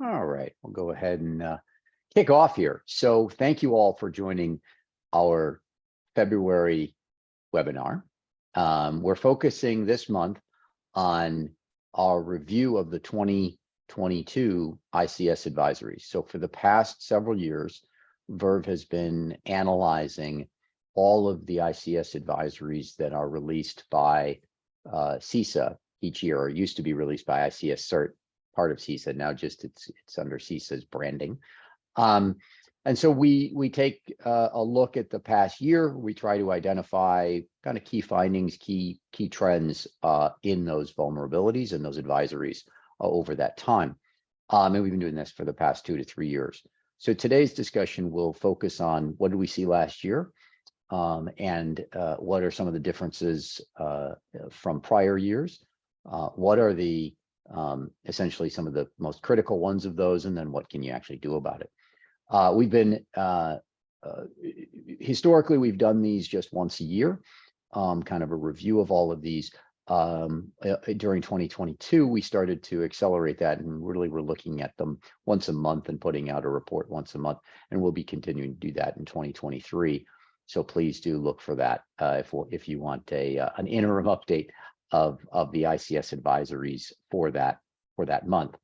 All right, we'll go ahead and kick off here. So thank you all for joining our February webinar. We're focusing this month on our review of the 2022 ICS advisories. So for the past several years, Verve has been analyzing all of the ICS advisories that are released by CISA each year, or used to be released by ICS CERT, part of CISA. Now just it's under CISA's branding. And so we take a look at the past year. We try to identify kind of key findings, key trends in those vulnerabilities and those advisories over that time. And we've been doing this for the past 2 to 3 years. So today's discussion will focus on what did we see last year, and what are some of the differences from prior years. What are the essentially some of the most critical ones of those, and then what can you actually do about it? We've been historically, we've done these just once a year, kind of a review of all of these. During 2022, we started to accelerate that, and really we're looking at them once a month and putting out a report once a month, and we'll be continuing to do that in 2023. So please do look for that if you want an interim update of the ICS advisories for that month.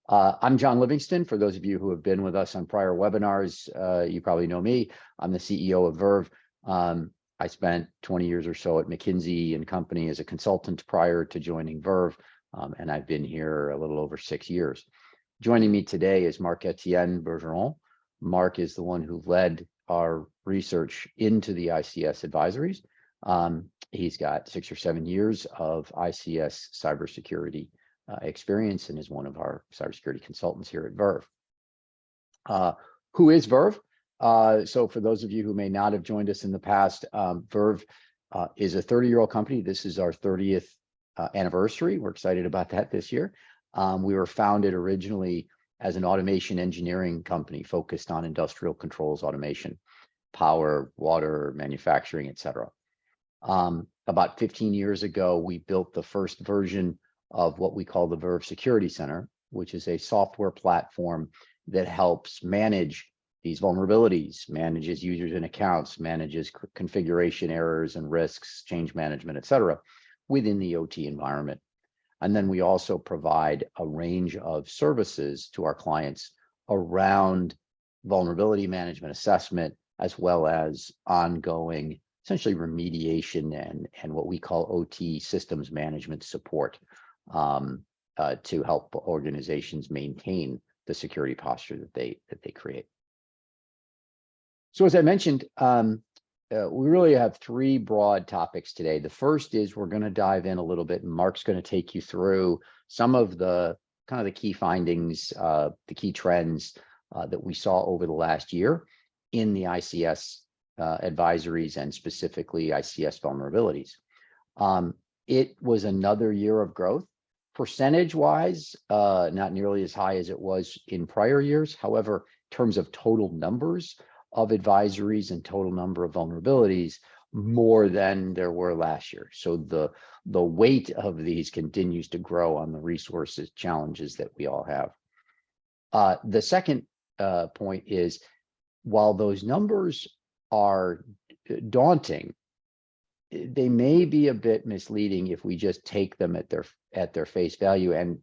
I'm John Livingston. For those of you who have been with us on prior webinars, you probably know me. I'm the CEO of Verve. I spent 20 years or so at McKinsey & Company as a consultant prior to joining Verve, and I've been here a little over 6 years. Joining me today is Marc-Etienne Bergeron. Marc is the one who led our research into the ICS advisories. He's got 6 or 7 years of ICS cybersecurity experience and is one of our cybersecurity consultants here at Verve. Who is Verve? So for those of you who may not have joined us in the past, Verve is a 30-year-old company. This is our 30th anniversary. We're excited about that this year. We were founded originally as an automation engineering company focused on industrial controls automation, power, water, manufacturing, etc. About 15 years ago, we built the first version of what we call the Verve Security Center, which is a software platform that helps manage these vulnerabilities, manages users and accounts, manages configuration errors and risks, change management, etc., within the OT environment. And then we also provide a range of services to our clients around vulnerability management assessment, as well as ongoing, essentially remediation and what we call OT systems management support, to help organizations maintain the security posture that they create. So as I mentioned, we really have 3 broad topics today. The first is we're going to dive in a little bit, and Marc's going to take you through some of the kind of the key findings, the key trends that we saw over the last year in the ICS advisories and specifically ICS vulnerabilities. It was another year of growth. Percentage-wise, not nearly as high as it was in prior years. However, in terms of total numbers of advisories and total number of vulnerabilities, more than there were last year. So the weight of these continues to grow on the resources challenges that we all have. The second point is, while those numbers are daunting, they may be a bit misleading if we just take them at their face value and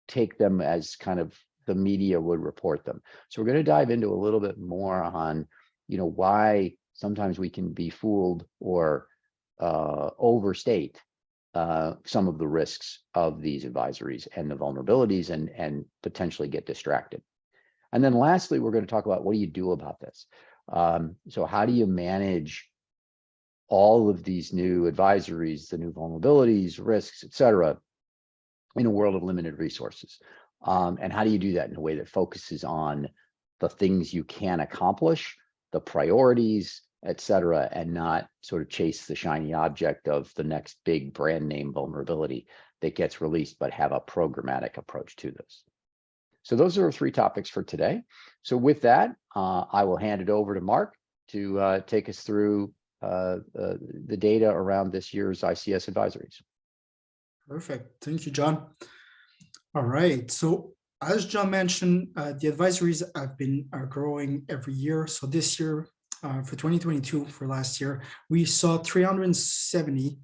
take them as kind of the media would report them. So we're going to dive into a little bit more on, why sometimes we can be fooled or overstate some of the risks of these advisories and the vulnerabilities and potentially get distracted. And then lastly, we're going to talk about what do you do about this? So how do you manage all of these new advisories, the new vulnerabilities, risks, etc., in a world of limited resources? And how do you do that in a way that focuses on the things you can accomplish, the priorities, etc., and not sort of chase the shiny object of the next big brand name vulnerability that gets released, but have a programmatic approach to this. So those are our 3 topics for today. So with that, I will hand it over to Marc to take us through the data around this year's ICS advisories. Perfect. Thank you, John. All right. So As John mentioned, the advisories are growing every year. So this year, for 2022, for last year, we saw 370.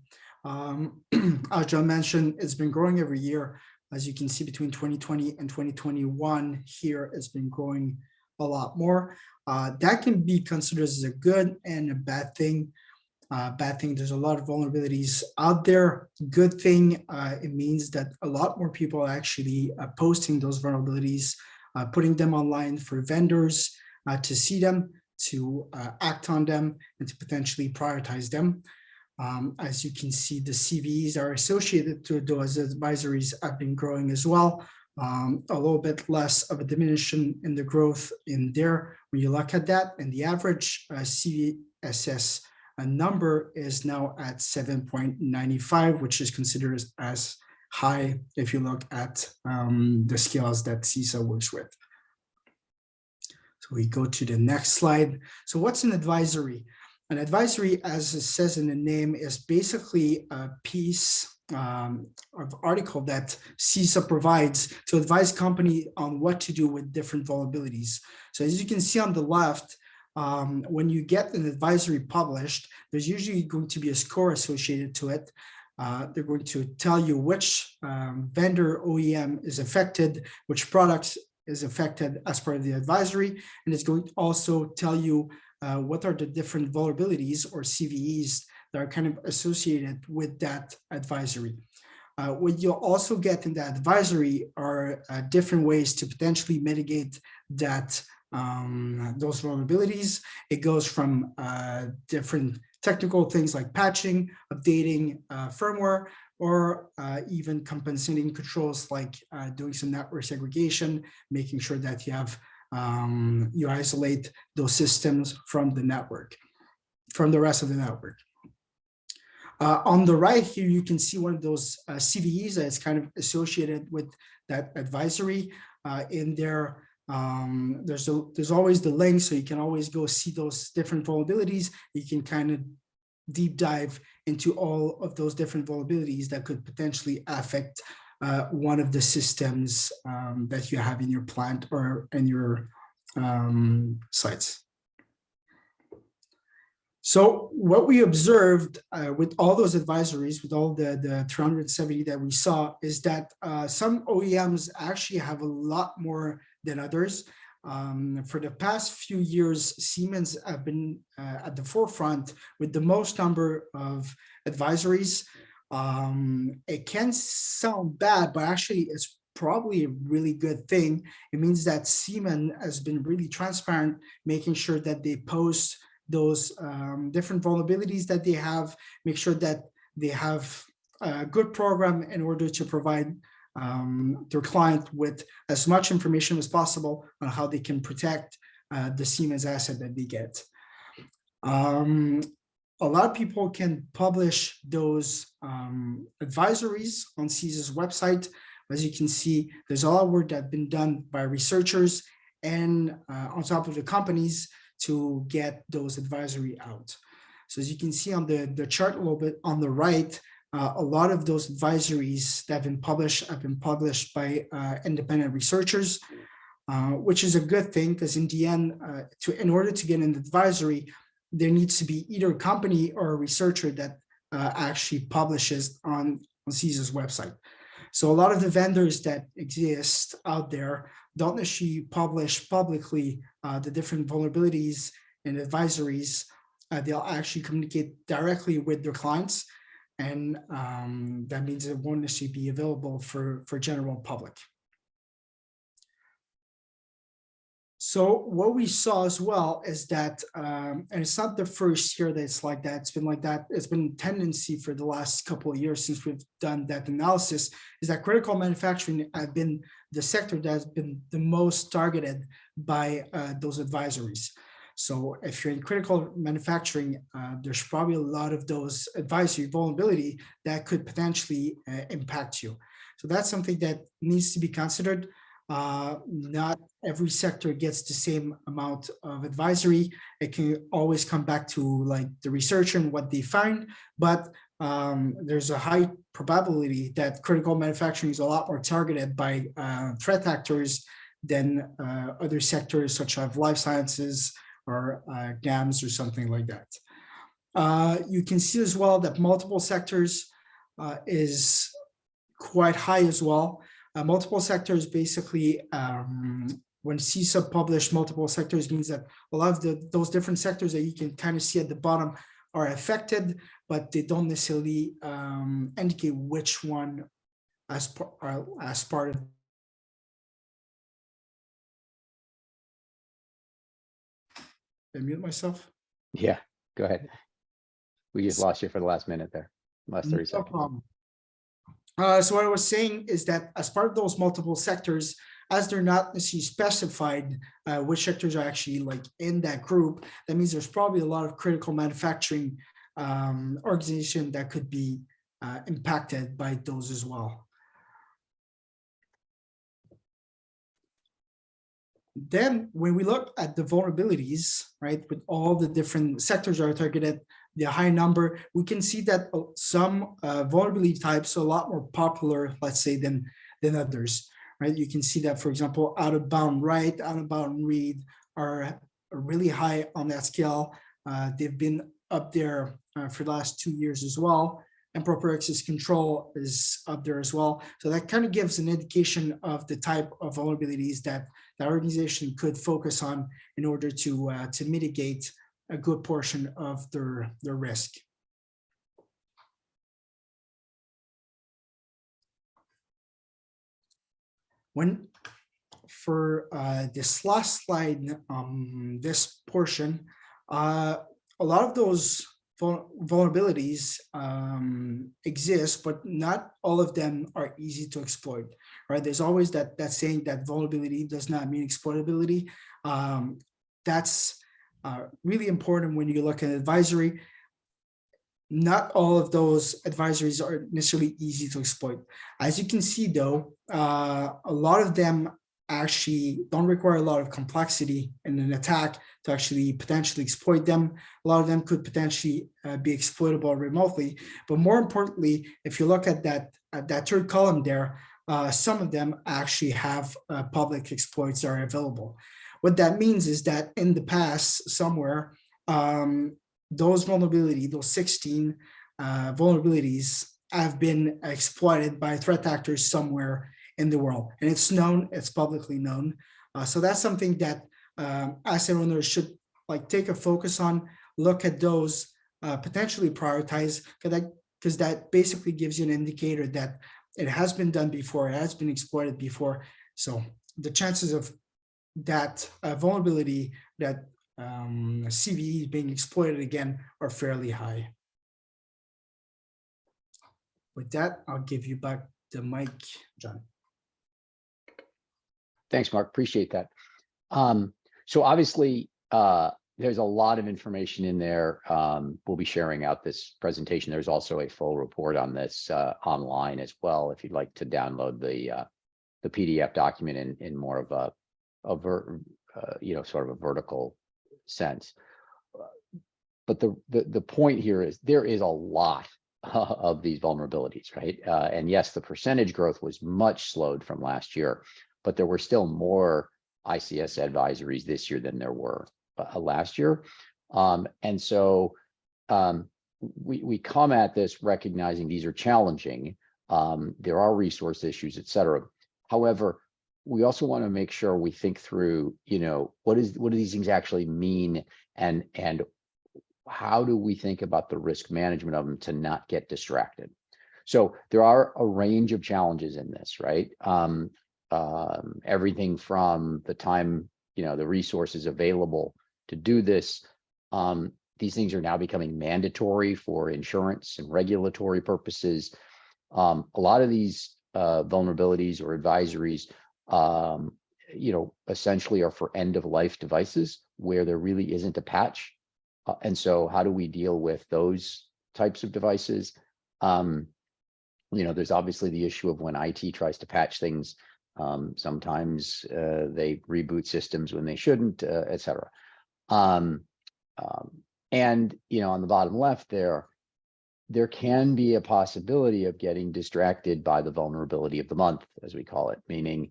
As John mentioned, it's been growing every year. As you can see, between 2020 and 2021, here it's been growing a lot more. That can be considered as a good and a bad thing. Bad thing, there's a lot of vulnerabilities out there. Good thing, it means that a lot more people are actually posting those vulnerabilities, putting them online for vendors to see them, to act on them, and to potentially prioritize them. As you can see, the CVEs are associated to those advisories have been growing as well. A little bit less of a diminution in the growth in there when you look at that, and the average CVSS number is now at 7.95, which is considered as high if you look at the scales that CISA works with. So we go to the next slide. So what's an advisory? An advisory, as it says in the name, is basically a piece of article that CISA provides to advise company on what to do with different vulnerabilities. So as you can see on the left, when you get an advisory published, there's usually going to be a score associated to it. They're going to tell you which vendor OEM is affected, which products is affected as part of the advisory, and it's going to also tell you what are the different vulnerabilities or CVEs that are kind of associated with that advisory. What you'll also get in the advisory are different ways to potentially mitigate that those vulnerabilities. It goes from different technical things like patching, updating firmware, or even compensating controls like doing some network segregation, making sure that you have you isolate those systems from the network, from the rest of the network. On the right here, you can see one of those CVEs that is kind of associated with that advisory. In there, there's always the link, so you can always go see those different vulnerabilities. You can kind of deep dive into all of those different vulnerabilities that could potentially affect one of the systems that you have in your plant or in your sites. So what we observed with all those advisories, with all the 370 that we saw, is that some OEMs actually have a lot more than others. For the past few years, Siemens have been at the forefront with the most number of advisories. It can sound bad, but actually it's probably a really good thing. It means that Siemens has been really transparent, making sure that they post those different vulnerabilities that they have, make sure that they have a good program in order to provide their client with as much information as possible on how they can protect the Siemens asset that they get. A lot of people can publish those advisories on CISA's website. As you can see, there's a lot of work that's been done by researchers and on top of the companies to get those advisory out. So as you can see on the chart a little bit on the right, a lot of those advisories that have been published by independent researchers, which is a good thing, because in the end, in order to get an advisory, there needs to be either a company or a researcher that actually publishes on CISA's website. So a lot of the vendors that exist out there don't necessarily publish publicly the different vulnerabilities and advisories. They'll actually communicate directly with their clients, and that means it won't necessarily be available for general public. So what we saw as well is that, and it's not the first year that it's like that, it's been like that, it's been a tendency for the last couple of years since we've done that analysis, is that critical manufacturing have been the sector that has been the most targeted by those advisories. So if you're in critical manufacturing, there's probably a lot of those advisory vulnerability that could potentially impact you. So that's something that needs to be considered. Not every sector gets the same amount of advisory. It can always come back to like the researcher and what they find, but there's a high probability that critical manufacturing is a lot more targeted by threat actors than other sectors such as life sciences or GAMS or something like that. You can see as well that multiple sectors is quite high as well. Multiple sectors basically, when CISA published multiple sectors, means that a lot of those different sectors that you can kind of see at the bottom are affected, but they don't necessarily indicate which one as part of. I mute myself. Yeah, go ahead. We just lost you for the last minute there, last 30 seconds. Problem. So what I was saying is that as part of those multiple sectors, as they're not necessarily specified which sectors are actually like in that group, that means there's probably a lot of critical manufacturing organization that could be impacted by those as well. Then when we look at the vulnerabilities, right, with all the different sectors that are targeted, the high number, we can see that some vulnerability types are a lot more popular, let's say, than others, right? You can see that, for example, out-of-bound write, out-of-bound read are really high on that scale. They've been up there for the last 2 years as well. And proper access control is up there as well. So that kind of gives an indication of the type of vulnerabilities that the organization could focus on in order to mitigate a good portion of their risk. When for this last slide, this portion, a lot of those vulnerabilities exist, but not all of them are easy to exploit, right? There's always that saying that vulnerability does not mean exploitability. That's really important when you look at advisory. Not all of those advisories are necessarily easy to exploit. As you can see, though, a lot of them actually don't require a lot of complexity in an attack to actually potentially exploit them. A lot of them could potentially be exploitable remotely. But more importantly, if you look at that third column there, some of them actually have public exploits that are available. What that means is that in the past, somewhere, those vulnerabilities, those 16 vulnerabilities have been exploited by threat actors somewhere in the world, and it's known, it's publicly known. So that's something that asset owners should take a focus on, look at those, potentially prioritize, because that basically gives you an indicator that it has been done before, it has been exploited before. So the chances of that vulnerability, that CVE being exploited again, are fairly high. With that, I'll give you back the mic, John. Thanks, Mark. Appreciate that. So obviously, there's a lot of information in there. We'll be sharing out this presentation. There's also a full report on this online as well, if you'd like to download the PDF document in more of a sort of a vertical sense. But the point here is there is a lot of these vulnerabilities, right? And yes, the percentage growth was much slowed from last year, but there were still more ICS advisories this year than there were last year. And so we come at this recognizing these are challenging. There are resource issues, et cetera. However, we also want to make sure we think through, what do these things actually mean, and how do we think about the risk management of them to not get distracted? So there are a range of challenges in this, right? Everything from the time, the resources available to do this. These things are now becoming mandatory for insurance and regulatory purposes. A lot of these vulnerabilities or advisories, essentially are for end-of-life devices where there really isn't a patch. And so how do we deal with those types of devices? There's obviously the issue of when IT tries to patch things. Sometimes they reboot systems when they shouldn't, et cetera. And, on the bottom left there, there can be a possibility of getting distracted by the vulnerability of the month, as we call it, meaning,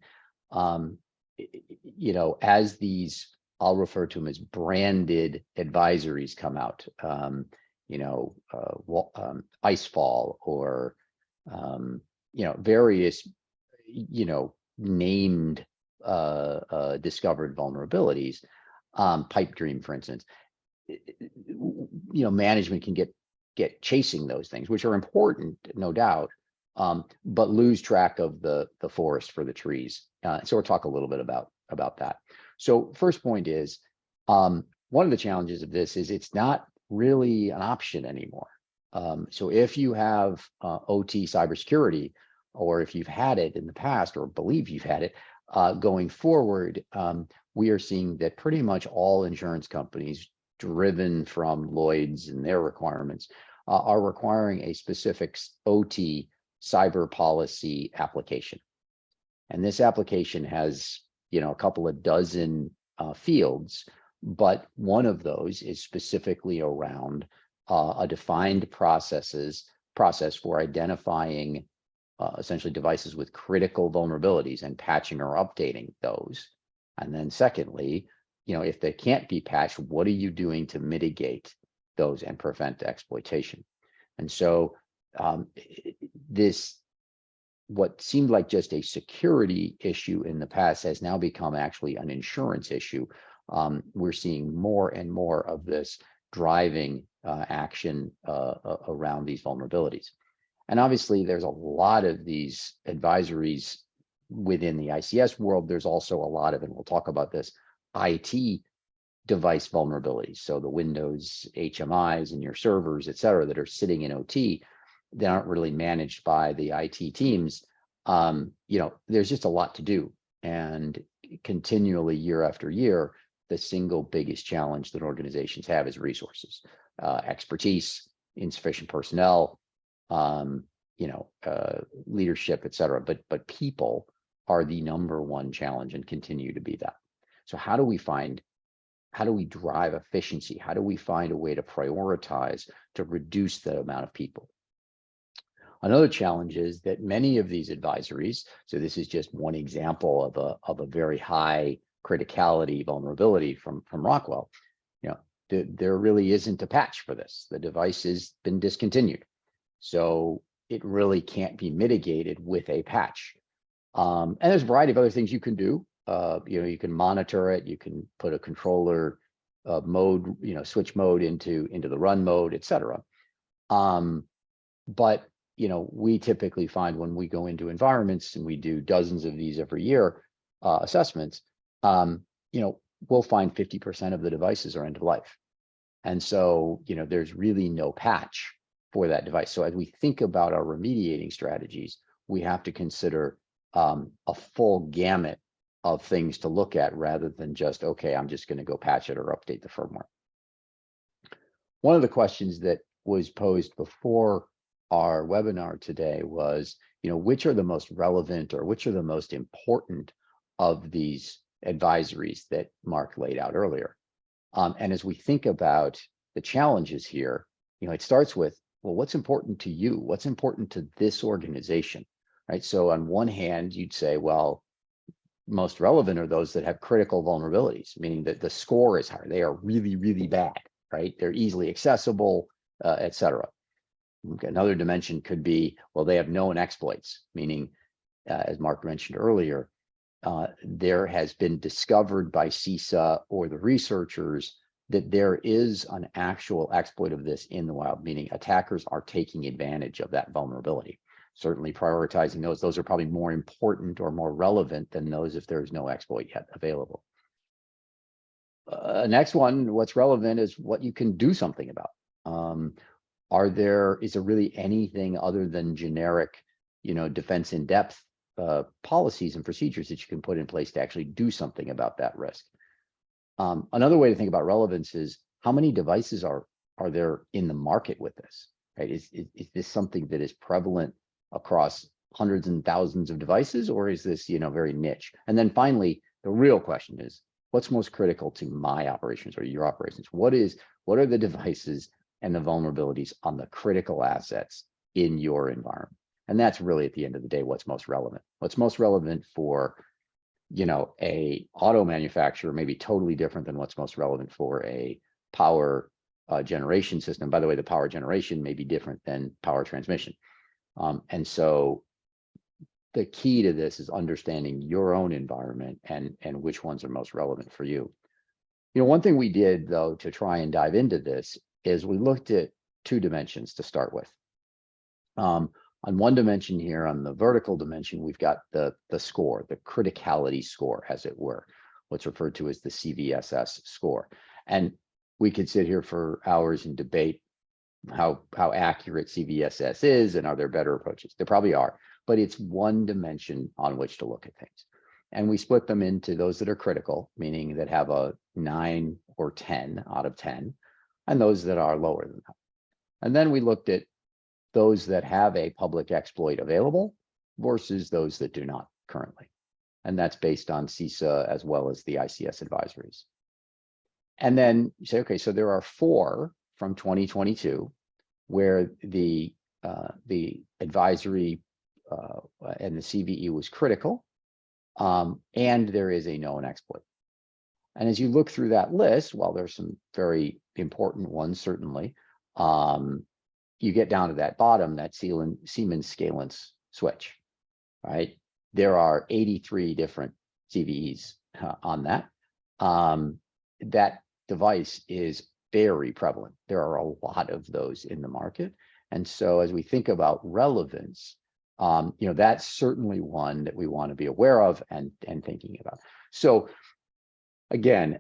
as these, I'll refer to them as branded advisories come out, ICEFALL or, various, named discovered vulnerabilities, pipe dream, for instance, management can get chasing those things, which are important, no doubt, but lose track of the forest for the trees. So we'll talk a little bit about that. So first point is, one of the challenges of this is it's not really an option anymore. So if you have OT cybersecurity, or if you've had it in the past or believe you've had it, going forward, we are seeing that pretty much all insurance companies, driven from Lloyd's and their requirements, are requiring a specific OT cyber policy application. And this application has, a couple of dozen fields, but one of those is specifically around a defined process for identifying essentially devices with critical vulnerabilities and patching or updating those. And then secondly, if they can't be patched, what are you doing to mitigate those and prevent exploitation? And so what seemed like just a security issue in the past has now become actually an insurance issue. We're seeing more and more of this driving action around these vulnerabilities. And obviously, there's a lot of these advisories within the ICS world. There's also a lot of, and we'll talk about this, IT device vulnerabilities. So the Windows HMIs and your servers, et cetera, that are sitting in OT, that aren't really managed by the IT teams. There's just a lot to do. And continually, year after year, the single biggest challenge that organizations have is resources, expertise, insufficient personnel, leadership, et cetera. But people are the number one challenge and continue to be that. So how do we drive efficiency? How do we find a way to prioritize to reduce the amount of people? Another challenge is that many of these advisories, so this is just one example of a very high criticality vulnerability from Rockwell, there really isn't a patch for this. The device has been discontinued. So it really can't be mitigated with a patch. And there's a variety of other things you can do. You can monitor it. You can put a controller mode, switch mode into the run mode, et cetera. But we typically find when we go into environments, and we do dozens of these every year, assessments, we'll find 50% of the devices are end of life. And so, there's really no patch for that device. So as we think about our remediating strategies, we have to consider a full gamut of things to look at, rather than just, okay, I'm just going to go patch it or update the firmware. One of the questions that was posed before our webinar today was, which are the most relevant or which are the most important of these advisories that Mark laid out earlier? And as we think about the challenges here, it starts with, well, what's important to you? What's important to this organization, right? So on one hand, you'd say, well, most relevant are those that have critical vulnerabilities, meaning that the score is higher. They are really, really bad, right? They're easily accessible, et cetera. Another dimension could be, well, they have known exploits, meaning, as Mark mentioned earlier, there has been discovered by CISA or the researchers that there is an actual exploit of this in the wild, meaning attackers are taking advantage of that vulnerability. Certainly prioritizing those are probably more important or more relevant than those if there's no exploit yet available. Next one, what's relevant is what you can do something about. Is there really anything other than generic, defense in depth policies and procedures that you can put in place to actually do something about that risk? Another way to think about relevance is how many devices are there in the market with this, right? Is this something that is prevalent across hundreds and thousands of devices, or is this, very niche? And then finally, the real question is, what's most critical to my operations or your operations? What are the devices and the vulnerabilities on the critical assets in your environment. And that's really, at the end of the day, what's most relevant. What's most relevant for, a auto manufacturer may be totally different than what's most relevant for a power generation system. By the way, the power generation may be different than power transmission. And so the key to this is understanding your own environment and which ones are most relevant for you. One thing we did, though, to try and dive into this is we looked at two dimensions to start with. On one dimension here, on the vertical dimension, we've got the score, the criticality score, as it were, what's referred to as the CVSS score. And we could sit here for hours and debate how accurate CVSS is and are there better approaches. There probably are, but it's one dimension on which to look at things. And we split them into those that are critical, meaning that have a 9 or 10 out of 10, and those that are lower than that. And then we looked at those that have a public exploit available versus those that do not currently. And that's based on CISA as well as the ICS advisories. And then you say, okay, so there are 4 from 2022 where the advisory and the CVE was critical, and there is a known exploit. And as you look through that list, while there's some very important ones, certainly, you get down to that bottom, that Siemens Scalance switch, right? There are 83 different CVEs on that. That device is very prevalent. There are a lot of those in the market. And so as we think about relevance, that's certainly one that we want to be aware of and thinking about. So again,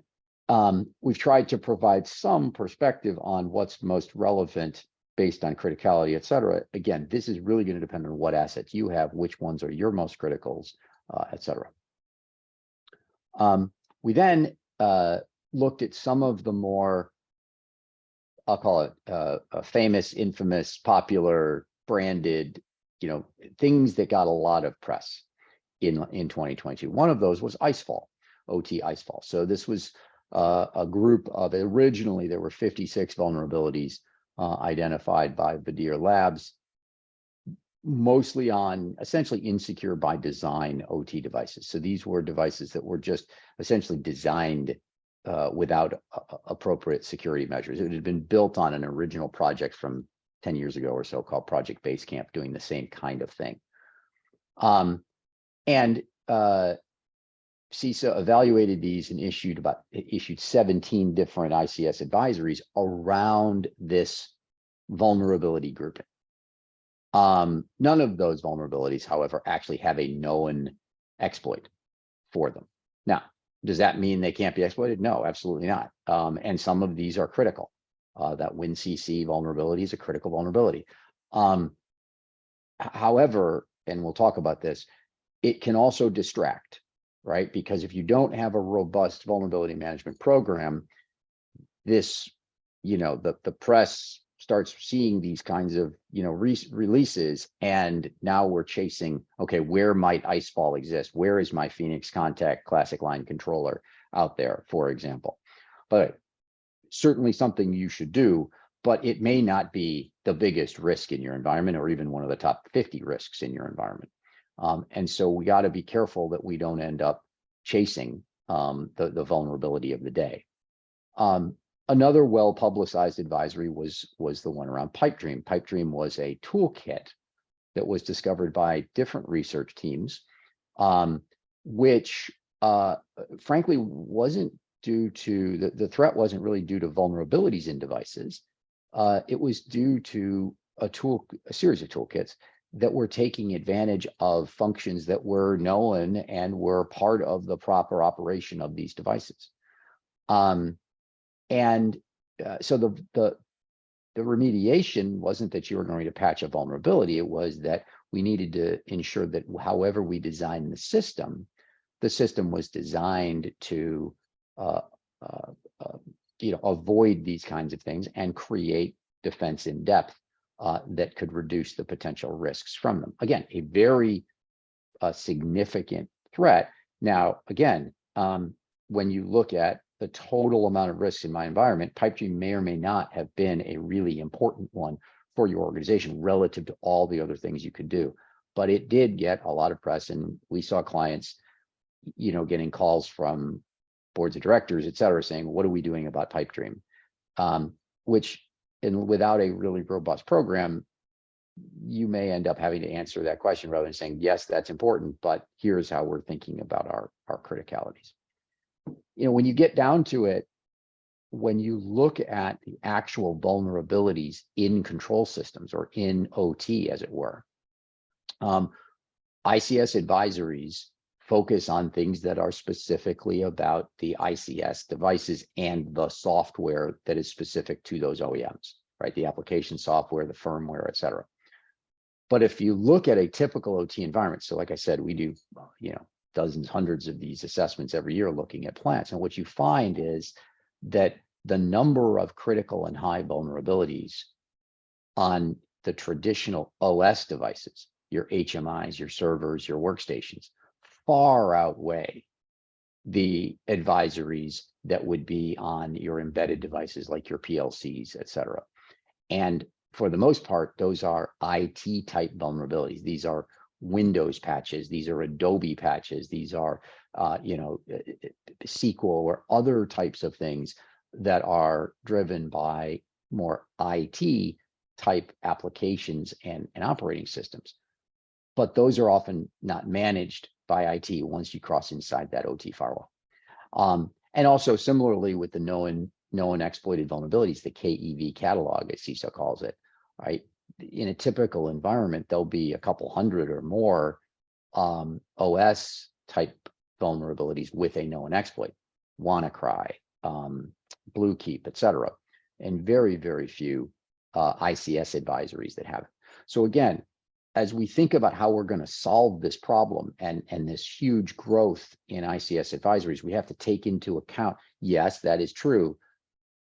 we've tried to provide some perspective on what's most relevant based on criticality, et cetera. Again, this is really going to depend on what assets you have, which ones are your most criticals, et cetera. We then looked at some of the more, I'll call it famous, infamous, popular, branded, things that got a lot of press in 2022. One of those was ICEFALL, OT ICEFALL. So this was a group of, originally there were 56 vulnerabilities identified by Vadir Labs, mostly on essentially insecure by design OT devices. So these were devices that were just essentially designed without appropriate security measures. It had been built on an original project from 10 years ago or so called Project Basecamp, doing the same kind of thing. CISA evaluated these and issued 17 different ICS advisories around this vulnerability grouping. None of those vulnerabilities, however, actually have a known exploit for them. Now, does that mean they can't be exploited? No, absolutely not. And some of these are critical. That WinCC vulnerability is a critical vulnerability. However, and we'll talk about this, it can also distract, right? Because if you don't have a robust vulnerability management program, this, the press starts seeing these kinds of, releases, and now we're chasing, okay, where might ICEFALL exist? Where is my Phoenix Contact classic line controller out there, for example? But certainly something you should do, but it may not be the biggest risk in your environment or even one of the top 50 risks in your environment. And so we got to be careful that we don't end up chasing the vulnerability of the day. Another well-publicized advisory was the one around Pipedream. Pipedream was a toolkit that was discovered by different research teams, which frankly wasn't due to, the threat wasn't really due to vulnerabilities in devices. It was due to a series of toolkits that were taking advantage of functions that were known and were part of the proper operation of these devices. So the remediation wasn't that you were going to patch a vulnerability. It was that we needed to ensure that however we designed the system was designed to avoid these kinds of things and create defense in depth that could reduce the potential risks from them. Again, a very significant threat. Now, again, when you look at the total amount of risks in my environment, pipe dream may or may not have been a really important one for your organization relative to all the other things you could do. But it did get a lot of press, and we saw clients, getting calls from boards of directors, et cetera, saying, what are we doing about pipe dream? Which, and without a really robust program, you may end up having to answer that question rather than saying, yes, that's important, but here's how we're thinking about our criticalities. When you get down to it, when you look at the actual vulnerabilities in control systems or in OT, as it were, ICS advisories focus on things that are specifically about the ICS devices and the software that is specific to those OEMs, right? The application software, the firmware, et cetera. But if you look at a typical OT environment, so like I said, we do, dozens, hundreds of these assessments every year looking at plants. And what you find is that the number of critical and high vulnerabilities on the traditional OS devices, your HMIs, your servers, your workstations, far outweigh the advisories that would be on your embedded devices like your PLCs, et cetera. And for the most part, those are IT type vulnerabilities. These are Windows patches, these are Adobe patches, these are SQL or other types of things that are driven by more IT type applications and operating systems. But those are often not managed by IT once you cross inside that OT firewall. And also similarly with the known exploited vulnerabilities, the KEV catalog, as CISA calls it, right? In a typical environment, there'll be a couple hundred or more OS type vulnerabilities with a known exploit, WannaCry, Bluekeep, et cetera, and very, very few ICS advisories that have it. So again, as we think about how we're going to solve this problem and this huge growth in ICS advisories, we have to take into account, yes, that is true,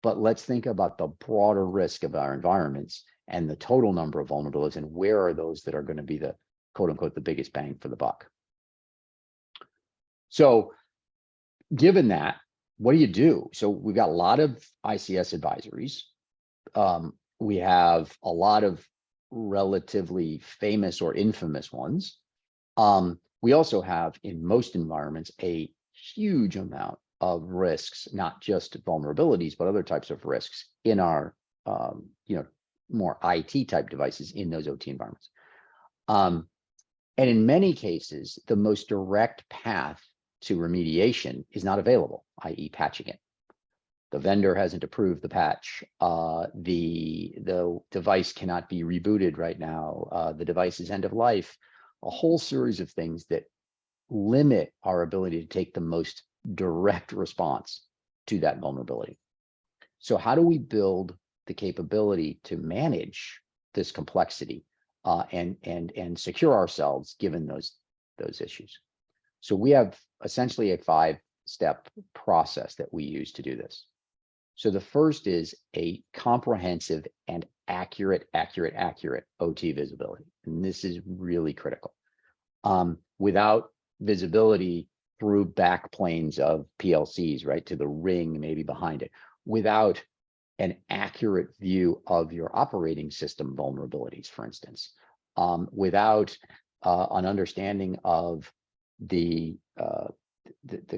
but let's think about the broader risk of our environments and the total number of vulnerabilities and where are those that are going to be the quote unquote the biggest bang for the buck. So given that, what do? So we've got a lot of ICS advisories. We have a lot of relatively famous or infamous ones. We also have in most environments a huge amount of risks, not just vulnerabilities, but other types of risks in our more IT type devices in those OT environments. And in many cases, the most direct path to remediation is not available, i.e. patching it. The vendor hasn't approved the patch. The device cannot be rebooted right now. The device is end of life. A whole series of things that limit our ability to take the most direct response to that vulnerability. So how do we build the capability to manage this complexity and secure ourselves given those issues? So we have essentially a 5-step process that we use to do this. So the first is a comprehensive and accurate OT visibility. And this is really critical. Without visibility through backplanes of PLCs, right, to the ring maybe behind it, without an accurate view of your operating system vulnerabilities, for instance, without an understanding of the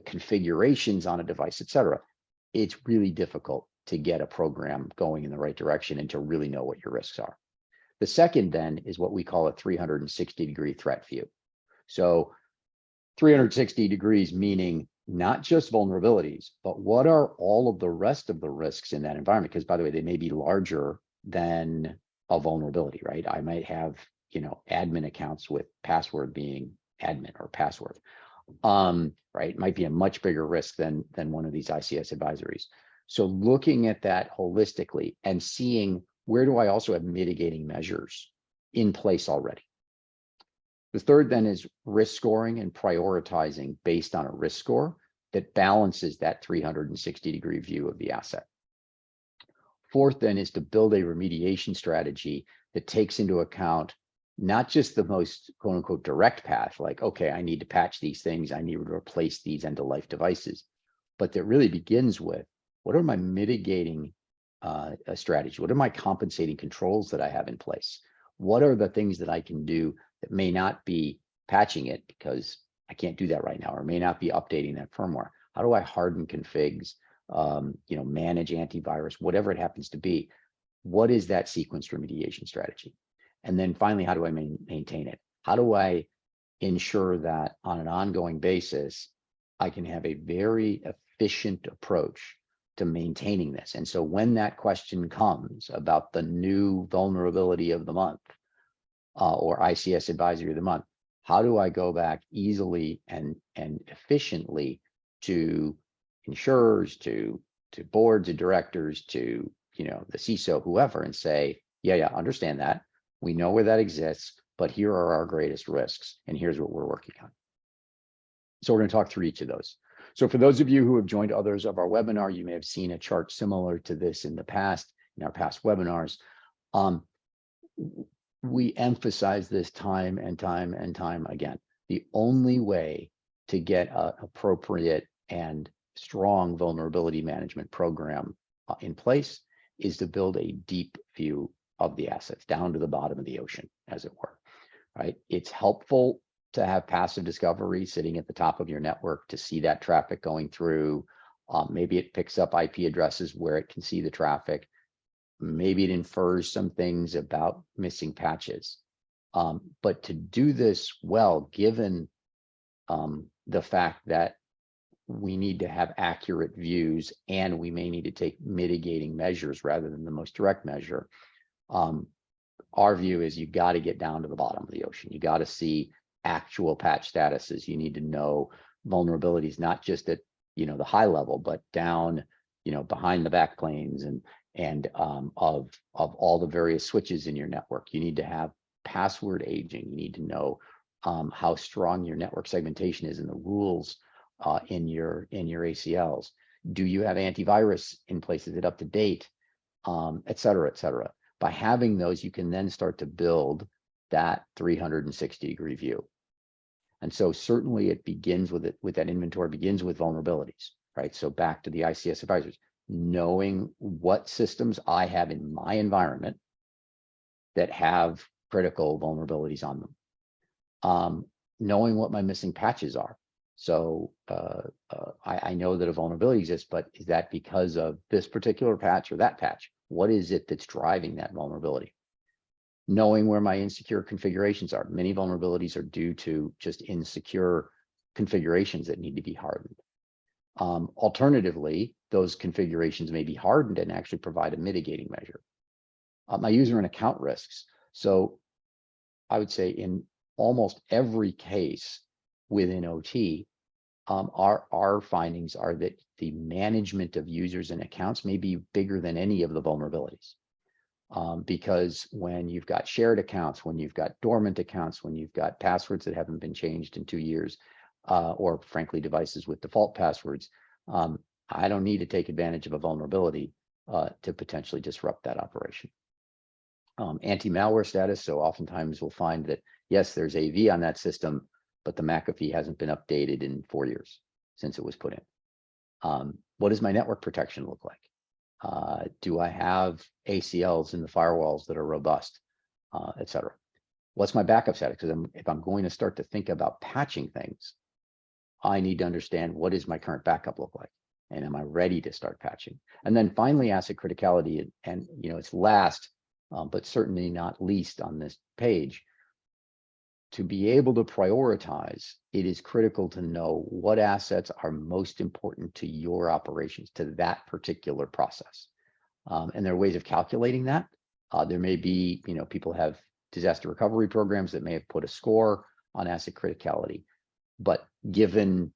configurations on a device, et cetera, it's really difficult to get a program going in the right direction and to really know what your risks are. The second then is what we call a 360-degree threat view. So 360 degrees meaning not just vulnerabilities, but what are all of the rest of the risks in that environment? Because by the way, they may be larger than a vulnerability, right? I might have, admin accounts with password being admin or password, right? It might be a much bigger risk than one of these ICS advisories. So looking at that holistically and seeing where do I also have mitigating measures in place already. The third then is risk scoring and prioritizing based on a risk score that balances that 360-degree view of the asset. Fourth then is to build a remediation strategy that takes into account not just the most quote unquote direct path, like, okay, I need to patch these things, I need to replace these end-of-life devices, but that really begins with, what are my mitigating strategies? What are my compensating controls that I have in place? What are the things that I can do that may not be patching it, because I can't do that right now, or may not be updating that firmware? How do I harden configs, manage antivirus, whatever it happens to be? What is that sequenced remediation strategy? And then finally, how do I maintain it? How do I ensure that on an ongoing basis, I can have a very efficient approach to maintaining this? And so when that question comes about the new vulnerability of the month, or ICS advisory of the month, how do I go back easily and efficiently to insurers, to boards of directors, to the CISO, whoever, and say, yeah, understand that. We know where that exists, but here are our greatest risks, and here's what we're working on. So we're going to talk through each of those. So for those of you who have joined others of our webinar, you may have seen a chart similar to this in the past, in our past webinars. We emphasize this time and time and time again. The only way to get an appropriate and strong vulnerability management program in place is to build a deep view of the assets down to the bottom of the ocean, as it were, right? It's helpful to have passive discovery sitting at the top of your network to see that traffic going through. Maybe it picks up IP addresses where it can see the traffic. Maybe it infers some things about missing patches. But to do this well, given the fact that we need to have accurate views and we may need to take mitigating measures rather than the most direct measure, our view is you got to get down to the bottom of the ocean. You got to see actual patch statuses. You need to know vulnerabilities, not just at the high level, but down behind the backplanes and of all the various switches in your network. You need to have password aging. You need to know how strong your network segmentation is and the rules in your ACLs. Do you have antivirus in place? Is it up to date? Et cetera, et cetera. By having those, you can then start to build that 360-degree view. And so certainly it begins with that inventory begins with vulnerabilities, right? So back to the ICS advisors, knowing what systems I have in my environment that have critical vulnerabilities on them, knowing what my missing patches are. So I know that a vulnerability exists, but is that because of this particular patch or that patch? What is it that's driving that vulnerability? Knowing where my insecure configurations are. Many vulnerabilities are due to just insecure configurations that need to be hardened. Alternatively, those configurations may be hardened and actually provide a mitigating measure. My user and account risks. So I would say in almost every case within OT, our findings are that the management of users and accounts may be bigger than any of the vulnerabilities. Because when you've got shared accounts, when you've got dormant accounts, when you've got passwords that haven't been changed in 2 years, or frankly, devices with default passwords, I don't need to take advantage of a vulnerability to potentially disrupt that operation. Anti-malware status. So oftentimes we'll find that, yes, there's AV on that system, but the McAfee hasn't been updated in 4 years since it was put in. What does my network protection look like? Do I have ACLs in the firewalls that are robust, et cetera? What's my backup status? Because if I'm going to start to think about patching things, I need to understand what does my current backup look like, and am I ready to start patching? And then finally, asset criticality, and it's last, but certainly not least on this page. To be able to prioritize, it is critical to know what assets are most important to your operations, to that particular process. And there are ways of calculating that. There may be, people have disaster recovery programs that may have put a score on asset criticality. But given,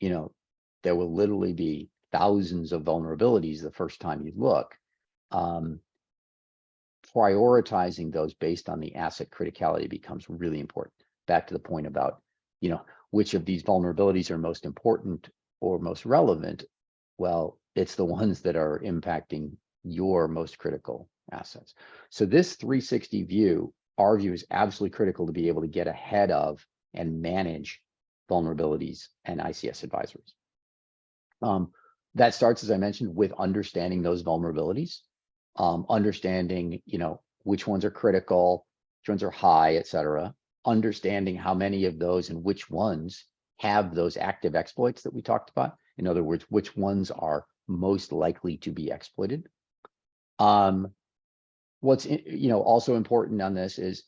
there will literally be thousands of vulnerabilities the first time you look, prioritizing those based on the asset criticality becomes really important. Back to the point about, which of these vulnerabilities are most important or most relevant? Well, it's the ones that are impacting your most critical assets. So this 360 view, our view, is absolutely critical to be able to get ahead of and manage vulnerabilities and ICS advisories. That starts, as I mentioned, with understanding those vulnerabilities, understanding, which ones are critical, which ones are high, et cetera, understanding how many of those and which ones have those active exploits that we talked about. In other words, which ones are most likely to be exploited. What's also important on this is,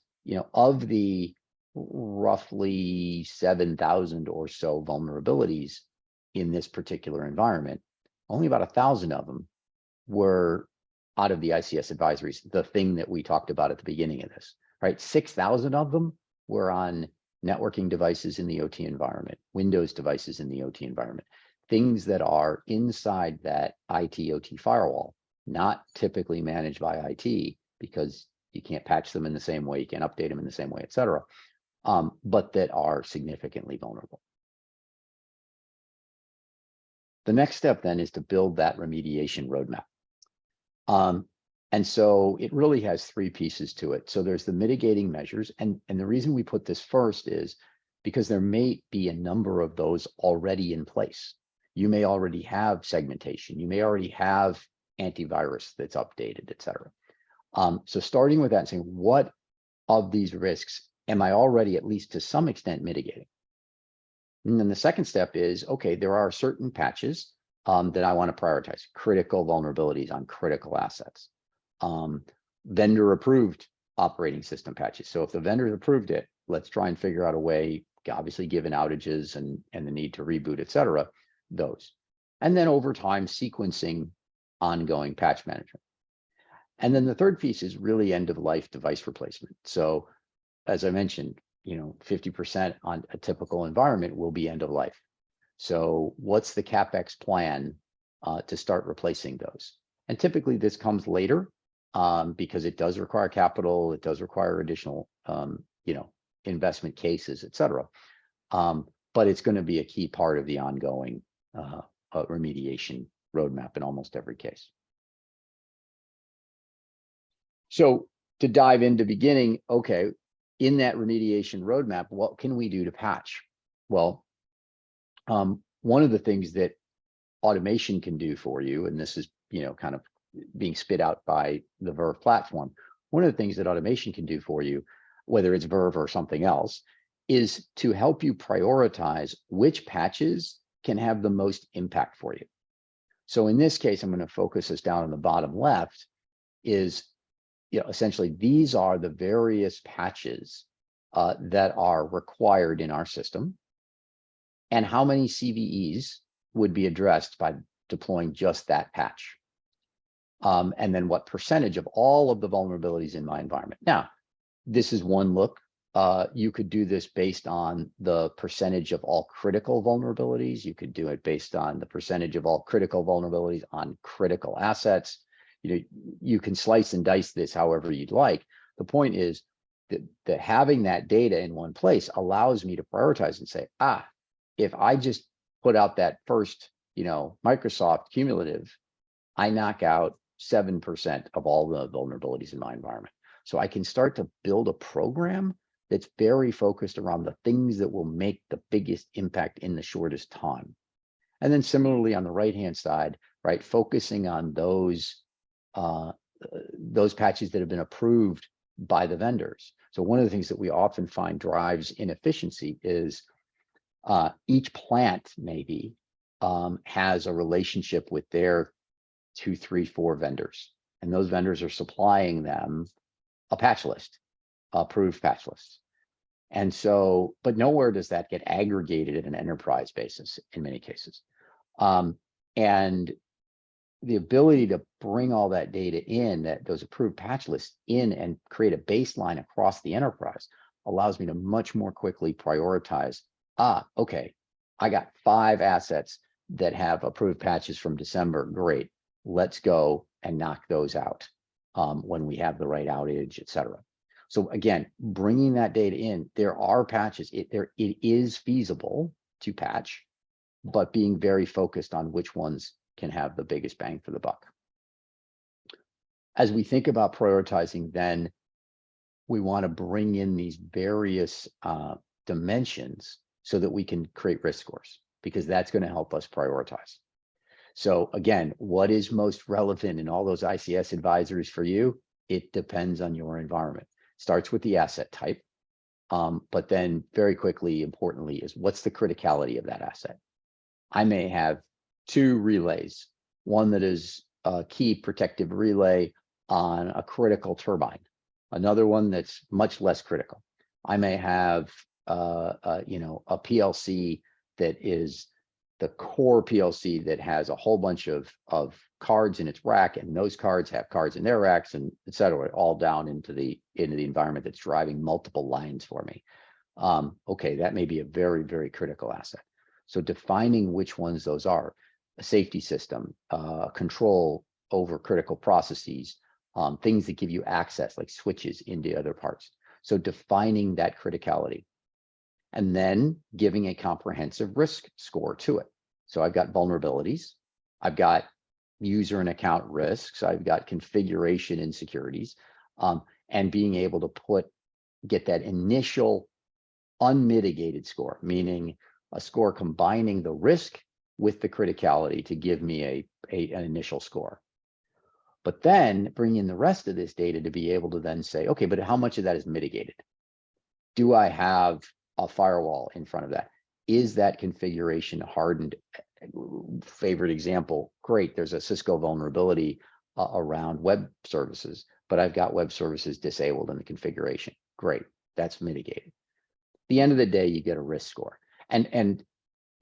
of the roughly 7,000 or so vulnerabilities in this particular environment, only about 1,000 of them were out of the ICS advisories, the thing that we talked about at the beginning of this, right? 6,000 of them were on networking devices in the OT environment, Windows devices in the OT environment, things that are inside that IT-OT firewall, not typically managed by IT because you can't patch them in the same way, you can't update them in the same way, et cetera, but that are significantly vulnerable. The next step then is to build that remediation roadmap. And so it really has three pieces to it. So there's the mitigating measures. And the reason we put this first is because there may be a number of those already in place. You may already have segmentation. You may already have antivirus that's updated, et cetera. So starting with that and saying, what of these risks am I already, at least to some extent, mitigating? And then the second step is, okay, there are certain patches that I want to prioritize, critical vulnerabilities on critical assets, vendor approved operating system patches. So if the vendor approved it, let's try and figure out a way, obviously given outages and the need to reboot, et cetera, those. And then over time, sequencing ongoing patch management. And then the third piece is really end of life device replacement. So as I mentioned, 50% on a typical environment will be end of life. So what's the CapEx plan to start replacing those? And typically this comes later because it does require capital, it does require additional, investment cases, et cetera. But it's going to be a key part of the ongoing remediation roadmap in almost every case. So to dive into beginning, okay, in that remediation roadmap, what can we do to patch? Well, one of the things that automation can do for you, and this is, kind of being spit out by the Verve platform, one of the things that automation can do for you, whether it's Verve or something else, is to help you prioritize which patches can have the most impact for you. So in this case, I'm going to focus us down on the bottom left is, essentially these are the various patches that are required in our system and how many CVEs would be addressed by deploying just that patch. And then what percentage of all of the vulnerabilities in my environment. Now, this is one look. You could do this based on the percentage of all critical vulnerabilities. You could do it based on the percentage of all critical vulnerabilities on critical assets. You can slice and dice this however you'd like. The point is that having that data in one place allows me to prioritize and say, if I just put out that first, Microsoft cumulative, I knock out 7% of all the vulnerabilities in my environment. So I can start to build a program that's very focused around the things that will make the biggest impact in the shortest time. And then similarly on the right-hand side, right, focusing on those patches that have been approved by the vendors. So one of the things that we often find drives inefficiency is each plant maybe has a relationship with their 2, 3, 4 vendors, and those vendors are supplying them a patch list, approved patch lists. And so, but nowhere does that get aggregated at an enterprise basis in many cases. And the ability to bring all that data in, those approved patch lists in and create a baseline across the enterprise allows me to much more quickly prioritize, okay, I got 5 assets that have approved patches from December, great. Let's go and knock those out when we have the right outage, et cetera. So again, bringing that data in, there are patches, it is feasible to patch, but being very focused on which ones can have the biggest bang for the buck. As we think about prioritizing, then we want to bring in these various dimensions so that we can create risk scores, because that's going to help us prioritize. So again, what is most relevant in all those ICS advisories for you? It depends on your environment. Starts with the asset type, but then very quickly, importantly, is what's the criticality of that asset? I may have two relays, one that is a key protective relay on a critical turbine, another one that's much less critical. I may have a PLC that is the core PLC that has a whole bunch of cards in its rack, and those cards have cards in their racks, and et cetera, all down into the environment that's driving multiple lines for me. Okay, that may be a very, very critical asset. So defining which ones those are, a safety system, control over critical processes, things that give you access like switches into other parts. So defining that criticality and then giving a comprehensive risk score to it. So I've got vulnerabilities, I've got user and account risks, I've got configuration insecurities, and being able to get that initial unmitigated score, meaning a score combining the risk with the criticality to give me an initial score. But then bring in the rest of this data to be able to then say, okay, but how much of that is mitigated? Do I have a firewall in front of that? Is that configuration hardened? Favorite example, great, there's a Cisco vulnerability around web services, but I've got web services disabled in the configuration. Great, that's mitigated. At the end of the day, you get a risk score. And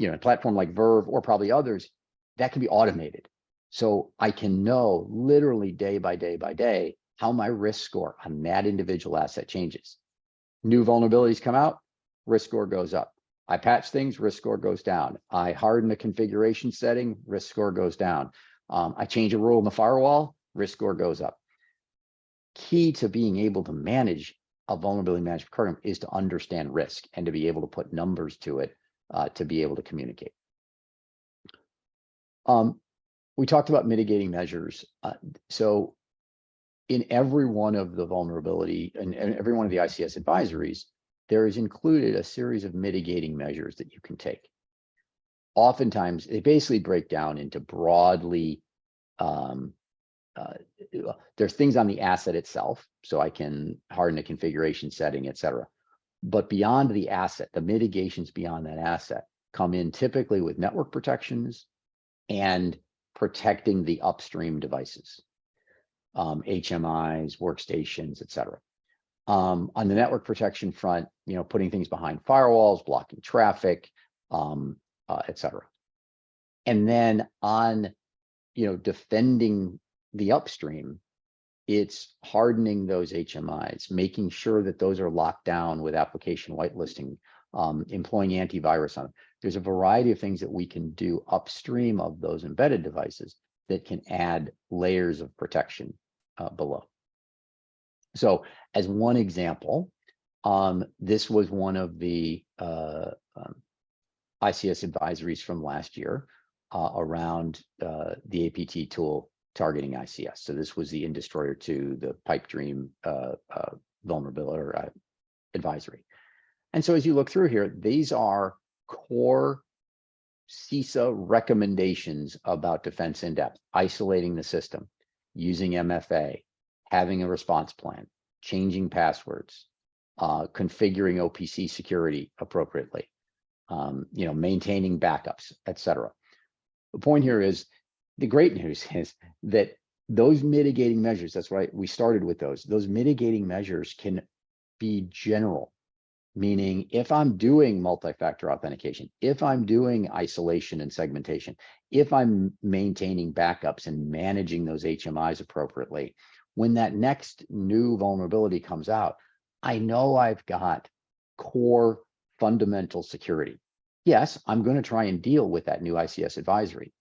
a platform like Verve or probably others, that can be automated. So I can know literally day by day by day how my risk score on that individual asset changes. New vulnerabilities come out, risk score goes up. I patch things, risk score goes down. I harden a configuration setting, risk score goes down. I change a rule in the firewall, risk score goes up. Key to being able to manage a vulnerability management program is to understand risk and to be able to put numbers to it to be able to communicate. We talked about mitigating measures. So in every one of the vulnerability and every one of the ICS advisories, there is included a series of mitigating measures that you can take. Oftentimes, they basically break down into broadly, there's things on the asset itself, so I can harden a configuration setting, et cetera. But beyond the asset, the mitigations beyond that asset come in typically with network protections and protecting the upstream devices, HMIs, workstations, et cetera. On the network protection front, putting things behind firewalls, blocking traffic, et cetera. And then on, defending the upstream, it's hardening those HMIs, making sure that those are locked down with application whitelisting, employing antivirus on them. There's a variety of things that we can do upstream of those embedded devices that can add layers of protection below. So as one example, this was one of the ICS advisories from last year around the APT tool targeting ICS. So this was the In-Destroyer 2, the pipe dream vulnerability or advisory. And so as you look through here, these are core CISA recommendations about defense in depth, isolating the system, using MFA, having a response plan, changing passwords, configuring OPC security appropriately, maintaining backups, et cetera. The point here is, the great news is that those mitigating measures, that's right, we started with those mitigating measures can be general, meaning if I'm doing multi-factor authentication, if I'm doing isolation and segmentation, if I'm maintaining backups and managing those HMIs appropriately, when that next new vulnerability comes out, I know I've got core fundamental security. Yes, I'm going to try and deal with that new ICS advisory,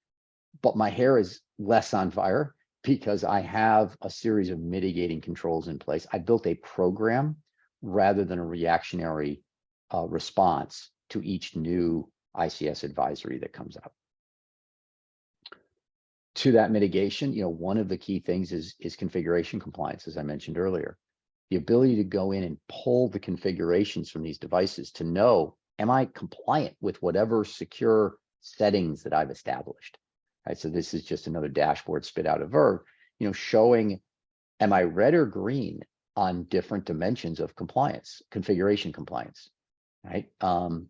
but my hair is less on fire because I have a series of mitigating controls in place. I built a program rather than a reactionary response to each new ICS advisory that comes out. To that mitigation, one of the key things is configuration compliance, as I mentioned earlier. The ability to go in and pull the configurations from these devices to know, am I compliant with whatever secure settings that I've established? right? So this is just another dashboard spit out of Verve, showing, am I red or green on different dimensions of compliance, configuration compliance, right? Have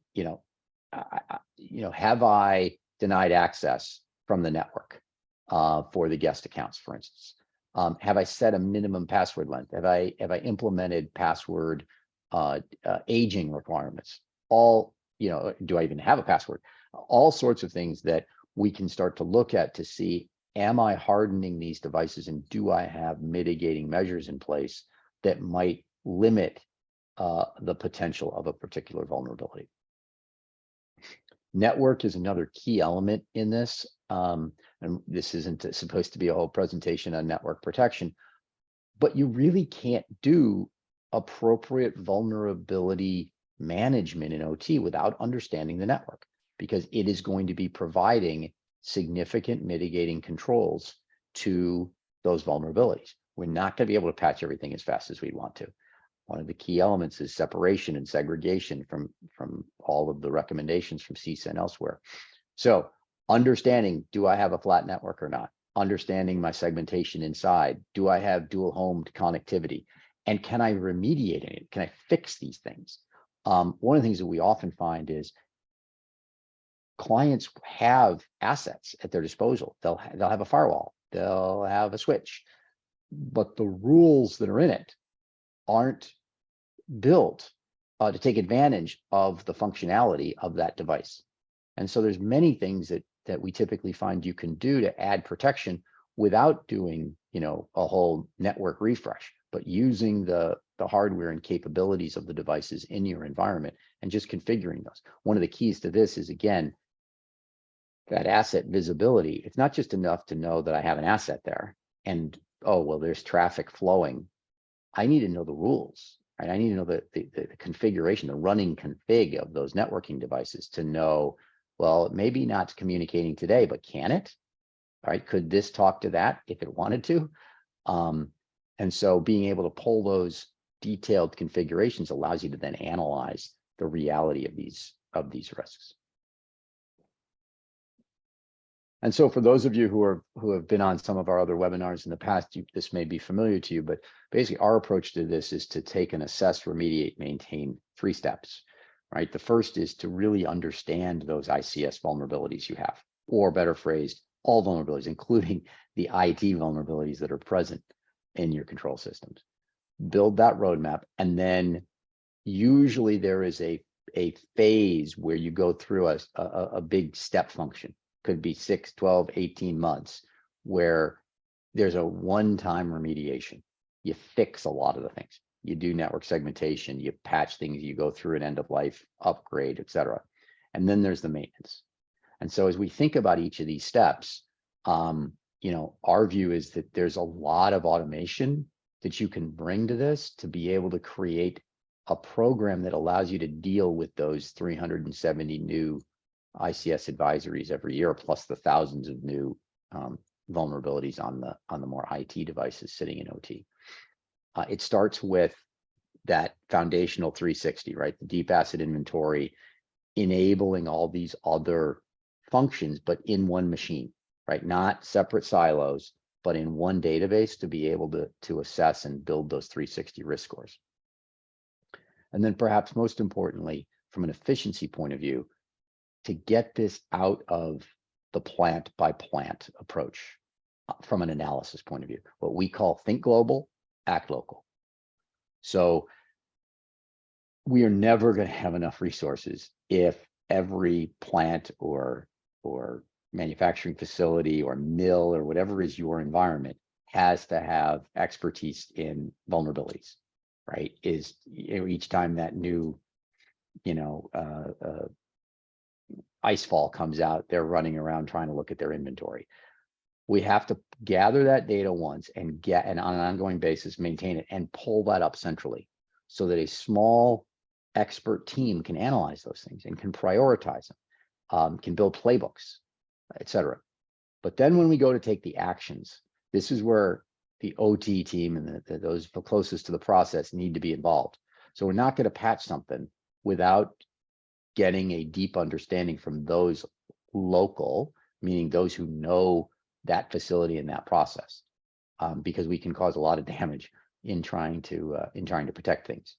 I denied access from the network for the guest accounts, for instance? Have I set a minimum password length? Have I implemented password aging requirements? Do I even have a password? All sorts of things that we can start to look at to see, am I hardening these devices, and do I have mitigating measures in place that might limit the potential of a particular vulnerability? Network is another key element in this. And this isn't supposed to be a whole presentation on network protection, but you really can't do appropriate vulnerability management in OT without understanding the network, because it is going to be providing significant mitigating controls to those vulnerabilities. We're not going to be able to patch everything as fast as we want to. One of the key elements is separation and segregation from all of the recommendations from CISA and elsewhere. So understanding, do I have a flat network or not? Understanding my segmentation inside. Do I have dual homed connectivity? And can I remediate it? Can I fix these things? One of the things that we often find is clients have assets at their disposal. They'll have a firewall, they'll have a switch, but the rules that are in it aren't built to take advantage of the functionality of that device. And so there's many things that we typically find you can do to add protection without doing, a whole network refresh, but using the hardware and capabilities of the devices in your environment and just configuring those. One of the keys to this is, again, that asset visibility. It's not just enough to know that I have an asset there and, oh, well, there's traffic flowing. I need to know the rules, right? I need to know the configuration, the running config of those networking devices to know, well, maybe not communicating today, but can it? All right, could this talk to that if it wanted to? And so being able to pull those detailed configurations allows you to then analyze the reality of these risks. And so for those of you who have been on some of our other webinars in the past, this may be familiar to you, but basically our approach to this is to take and assess, remediate, maintain 3 steps, right? The first is to really understand those ICS vulnerabilities you have, or better phrased, all vulnerabilities, including the IT vulnerabilities that are present in your control systems. Build that roadmap, and then usually there is a phase where you go through a big step function. Could be 6, 12, 18 months, where there's a one-time remediation. You fix a lot of the things. You do network segmentation, you patch things, you go through an end of life upgrade, et cetera. And then there's the maintenance. And so as we think about each of these steps, our view is that there's a lot of automation that you can bring to this to be able to create a program that allows you to deal with those 370 new ICS advisories every year, plus the thousands of new vulnerabilities on the more IT devices sitting in OT. It starts with that foundational 360, right? The deep asset inventory, enabling all these other functions, but in one machine, right? Not separate silos, but in one database to be able to assess and build those 360 risk scores. And then perhaps most importantly, from an efficiency point of view, to get this out of the plant by plant approach from an analysis point of view, what we call think global, act local. So we are never going to have enough resources if every plant or manufacturing facility or mill or whatever is your environment has to have expertise in vulnerabilities, right? Each time that new, ICEFALL comes out, they're running around trying to look at their inventory. We have to gather that data once and on an ongoing basis, maintain it and pull that up centrally so that a small expert team can analyze those things and can prioritize them, can build playbooks, et cetera. But then when we go to take the actions, this is where the OT team and those closest to the process need to be involved. So we're not going to patch something without getting a deep understanding from those local meaning those who know that facility and that process, because we can cause a lot of damage in trying to protect things.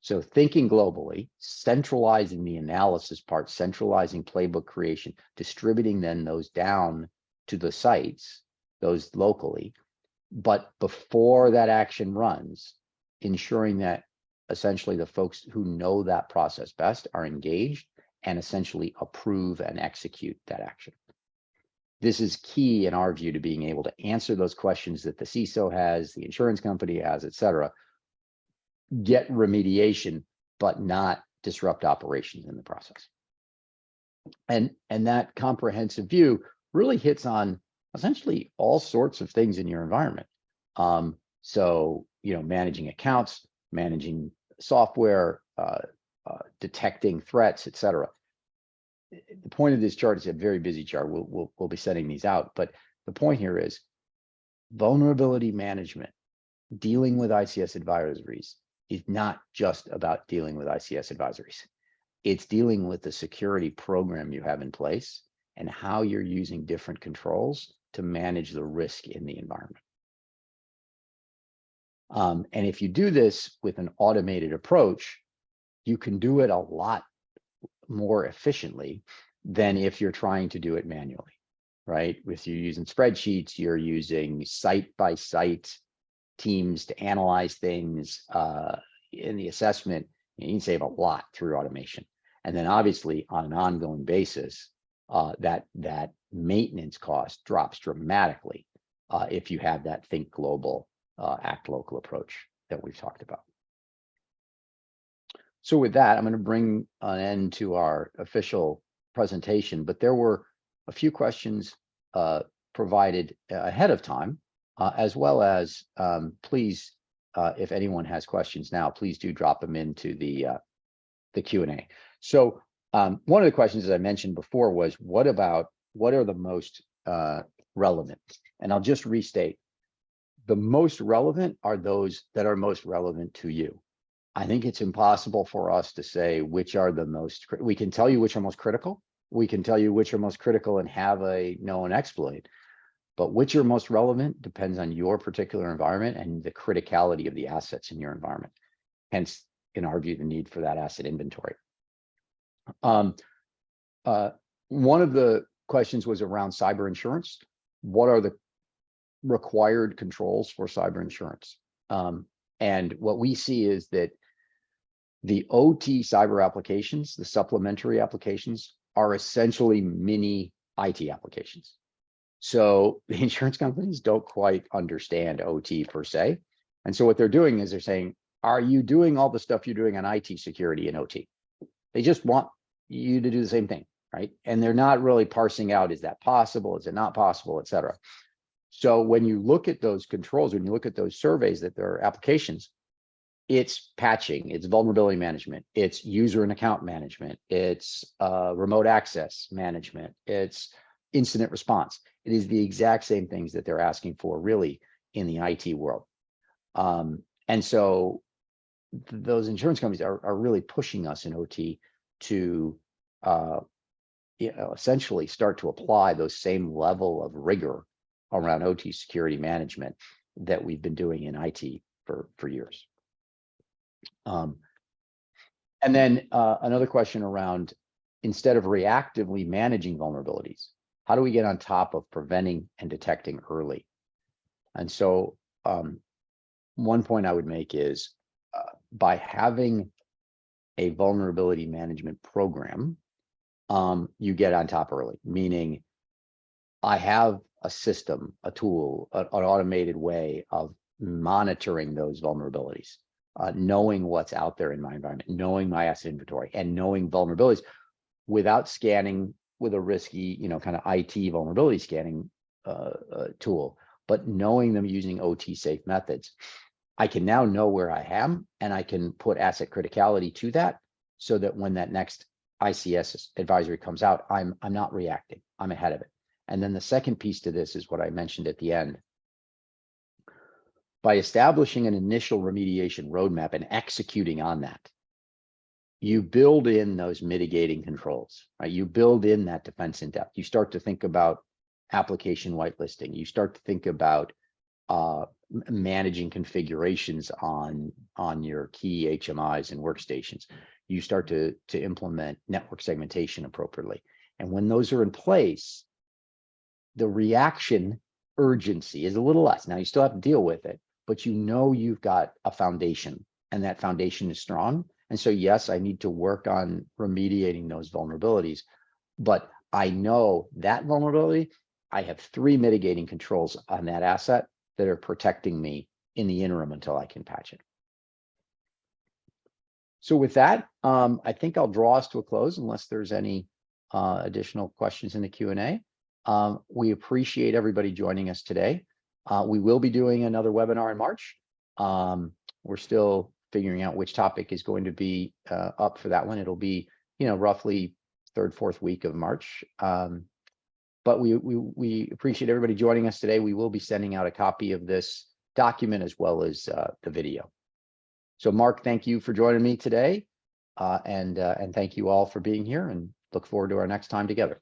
So thinking globally, centralizing the analysis part, centralizing playbook creation, distributing then those down to the sites, those locally, but before that action runs, ensuring that essentially the folks who know that process best are engaged and essentially approve and execute that action. This is key in our view to being able to answer those questions that the CISO has, the insurance company has, et cetera, get remediation, but not disrupt operations in the process. And that comprehensive view really hits on essentially all sorts of things in your environment. So, managing accounts, managing software, detecting threats, et cetera. The point of this chart is a very busy chart. We'll be setting these out, but the point here is vulnerability management, dealing with ICS advisories is not just about dealing with ICS advisories. It's dealing with the security program you have in place and how you're using different controls to manage the risk in the environment. And if you do this with an automated approach, you can do it a lot more efficiently than if you're trying to do it manually, right? If you're using spreadsheets, you're using site-by-site teams to analyze things in the assessment, you can save a lot through automation. And then obviously on an ongoing basis, that maintenance cost drops dramatically if you have that think global, act local approach that we've talked about. So with that, I'm going to bring an end to our official presentation, but there were a few questions provided ahead of time, as well as please, if anyone has questions now, please do drop them into the Q&A. So one of the questions, as I mentioned before, was what are the most relevant? And I'll just restate, the most relevant are those that are most relevant to you. I think it's impossible for us to say which are the most, we can tell you which are most critical. We can tell you which are most critical and have a known exploit, but which are most relevant depends on your particular environment and the criticality of the assets in your environment. Hence, in our view, the need for that asset inventory. One of the questions was around cyber insurance. What are the required controls for cyber insurance? And what we see is that the OT cyber applications, the supplementary applications, are essentially mini IT applications. So the insurance companies don't quite understand OT per se. And so what they're doing is they're saying, are you doing all the stuff you're doing on IT security and OT? They just want you to do the same thing, right? And they're not really parsing out, is that possible? Is it not possible, et cetera. So when you look at those controls, when you look at those surveys that there are applications, it's patching, it's vulnerability management, it's user and account management, it's remote access management, it's incident response. It is the exact same things that they're asking for really in the IT world. And so those insurance companies are really pushing us in OT to essentially start to apply those same level of rigor around OT security management that we've been doing in IT for years. And then another question around, instead of reactively managing vulnerabilities, how do we get on top of preventing and detecting early? And so one point I would make is by having a vulnerability management program, you get on top early, meaning I have a system, a tool, an automated way of monitoring those vulnerabilities, knowing what's out there in my environment, knowing my asset inventory, and knowing vulnerabilities without scanning with a risky, kind of IT vulnerability scanning tool, but knowing them using OT safe methods. I can now know where I am, and I can put asset criticality to that so that when that next ICS advisory comes out, I'm not reacting, I'm ahead of it. And then the second piece to this is what I mentioned at the end. By establishing an initial remediation roadmap and executing on that, you build in those mitigating controls, right? You build in that defense in depth. You start to think about application whitelisting. You start to think about managing configurations on your key HMIs and workstations. You start to implement network segmentation appropriately. And when those are in place, the reaction urgency is a little less. Now you still have to deal with it, but you know you've got a foundation, and that foundation is strong. And so yes, I need to work on remediating those vulnerabilities, but I know that vulnerability, I have 3 mitigating controls on that asset that are protecting me in the interim until I can patch it. So with that, I think I'll draw us to a close unless there's any additional questions in the Q&A. We appreciate everybody joining us today. We will be doing another webinar in March. We're still figuring out which topic is going to be up for that one. It'll be, roughly 3rd, 4th week of March. But we appreciate everybody joining us today. We will be sending out a copy of this document as well as the video. So Mark, thank you for joining me today. And thank you all for being here, and look forward to our next time together.